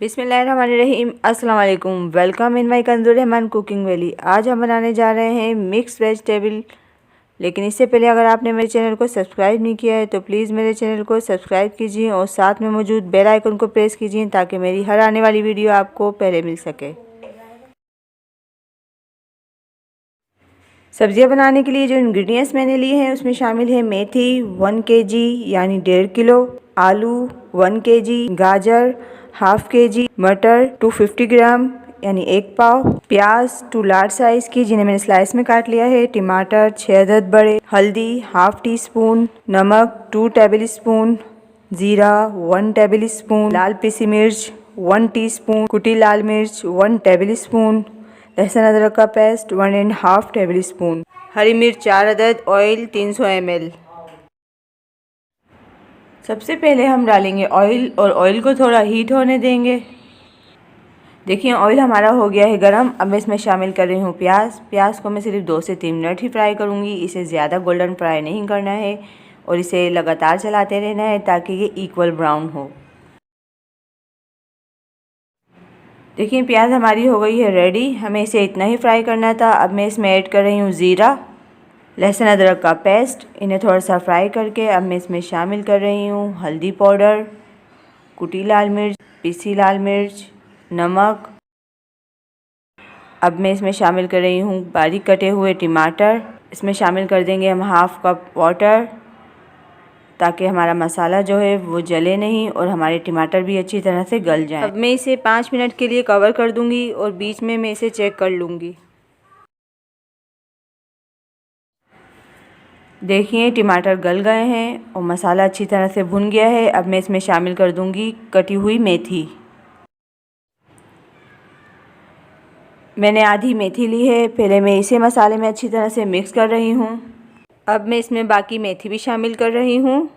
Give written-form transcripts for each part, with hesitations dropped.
बिस्मिल्लाहिर्रहमानिर्रहीम। अस्सलाम वालेकुम। Welcome in my Kanjur Rahman cooking valley. आज हम बनाने जा रहे हैं मिक्स वेजिटेबल। लेकिन इससे पहले अगर आपने मेरे चैनल को सब्सक्राइब नहीं किया है तो प्लीज़ मेरे चैनल को सब्सक्राइब कीजिए और साथ में मौजूद बेल आइकन को प्रेस कीजिए ताकि मेरी हर आने वाली वीडियो आपको पहले मिल सके। सब्जियां बनाने के लिए जो इंग्रेडिएंट्स मैंने लिए हैं उसमें शामिल है मेथी 1 kg यानी 1.5 किलो, आलू 1 kg, गाजर हाफ kg, मटर 250 ग्राम यानी 1 पाव, प्याज 2 लार्ज साइज़ की जिन्हें मैंने स्लाइस में काट लिया है, टमाटर 6 अदद बड़े, हल्दी हाफ टी स्पून, नमक 2 टेबल स्पून, ज़ीरा 1 टेबल स्पून, लाल पीसी मिर्च 1 टीस्पून, कुटी लाल मिर्च 1 टेबल स्पून, लहसुन अदरक का पेस्ट 1.5 टेबल स्पून, हरी मिर्च 4 अदद, ऑयल 300 ml। सबसे पहले हम डालेंगे ऑयल और ऑयल को थोड़ा हीट होने देंगे। देखिए ऑयल हमारा हो गया है गरम। अब मैं इसमें शामिल कर रही हूँ प्याज को मैं सिर्फ 2 से 3 मिनट ही फ्राई करूँगी। इसे ज़्यादा गोल्डन फ्राई नहीं करना है और इसे लगातार चलाते रहना है ताकि ये इक्वल ब्राउन हो। देखिए प्याज हमारी हो गई है रेडी। हमें इसे इतना ही फ्राई करना था। अब मैं इसमें ऐड कर रही हूँ ज़ीरा, लहसुन अदरक का पेस्ट। इन्हें थोड़ा सा फ्राई करके अब मैं इसमें शामिल कर रही हूँ हल्दी पाउडर, कुटी लाल मिर्च, पीसी लाल मिर्च, नमक। अब मैं इसमें शामिल कर रही हूँ बारीक कटे हुए टमाटर। इसमें शामिल कर देंगे हम हाफ कप वाटर ताकि हमारा मसाला जो है वो जले नहीं और हमारे टमाटर भी अच्छी तरह से गल जाएं। अब मैं इसे 5 मिनट के लिए कवर कर दूंगी और बीच में मैं इसे चेक कर लूँगी। देखिए टमाटर गल गए हैं और मसाला अच्छी तरह से भुन गया है। अब मैं इसमें शामिल कर दूंगी कटी हुई मेथी। मैंने आधी मेथी ली है। पहले मैं इसे मसाले में अच्छी तरह से मिक्स कर रही हूँ। अब मैं इसमें बाकी मेथी भी शामिल कर रही हूँ।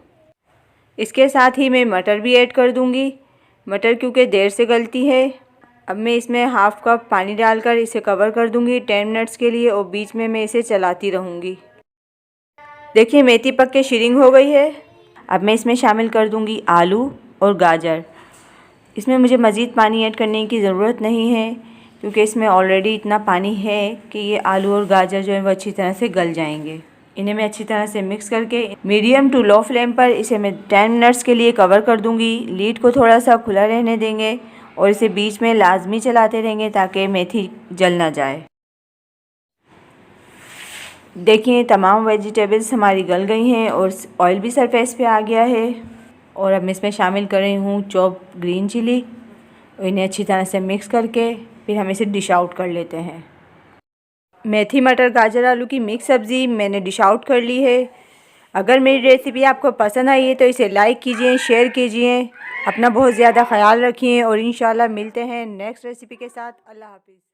इसके साथ ही मैं मटर भी ऐड कर दूंगी। मटर क्योंकि देर से गलती है। अब मैं इसमें हाफ कप पानी डालकर इसे कवर कर दूंगी 10 मिनट्स के लिए और बीच में मैं इसे चलाती रहूँगी। देखिए मेथी पक के शिरिंग हो गई है। अब मैं इसमें शामिल कर दूंगी आलू और गाजर। इसमें मुझे मज़ीद पानी ऐड करने की ज़रूरत नहीं है क्योंकि इसमें ऑलरेडी इतना पानी है कि ये आलू और गाजर जो है वो अच्छी तरह से गल जाएंगे। इन्हें मैं अच्छी तरह से मिक्स करके मीडियम टू लो फ्लेम पर इसे मैं 10 मिनट्स के लिए कवर कर दूंगी। लीड को थोड़ा सा खुला रहने देंगे और इसे बीच में लाजमी चलाते रहेंगे ताकि मेथी जल ना जाए। देखिए तमाम वेजिटेबल्स हमारी गल गई हैं और ऑयल भी सरफेस पे आ गया है। और अब मैं इसमें शामिल कर रही हूँ चॉप ग्रीन चिली। इन्हें अच्छी तरह से मिक्स करके फिर हम इसे डिश आउट कर लेते हैं। मेथी मटर गाजर आलू की मिक्स सब्ज़ी मैंने डिश आउट कर ली है। अगर मेरी रेसिपी आपको पसंद आई है तो इसे लाइक कीजिए, शेयर कीजिए। अपना बहुत ज़्यादा ख्याल रखिए और इंशाल्लाह मिलते हैं नेक्स्ट रेसिपी के साथ। अल्लाह हाफिज़।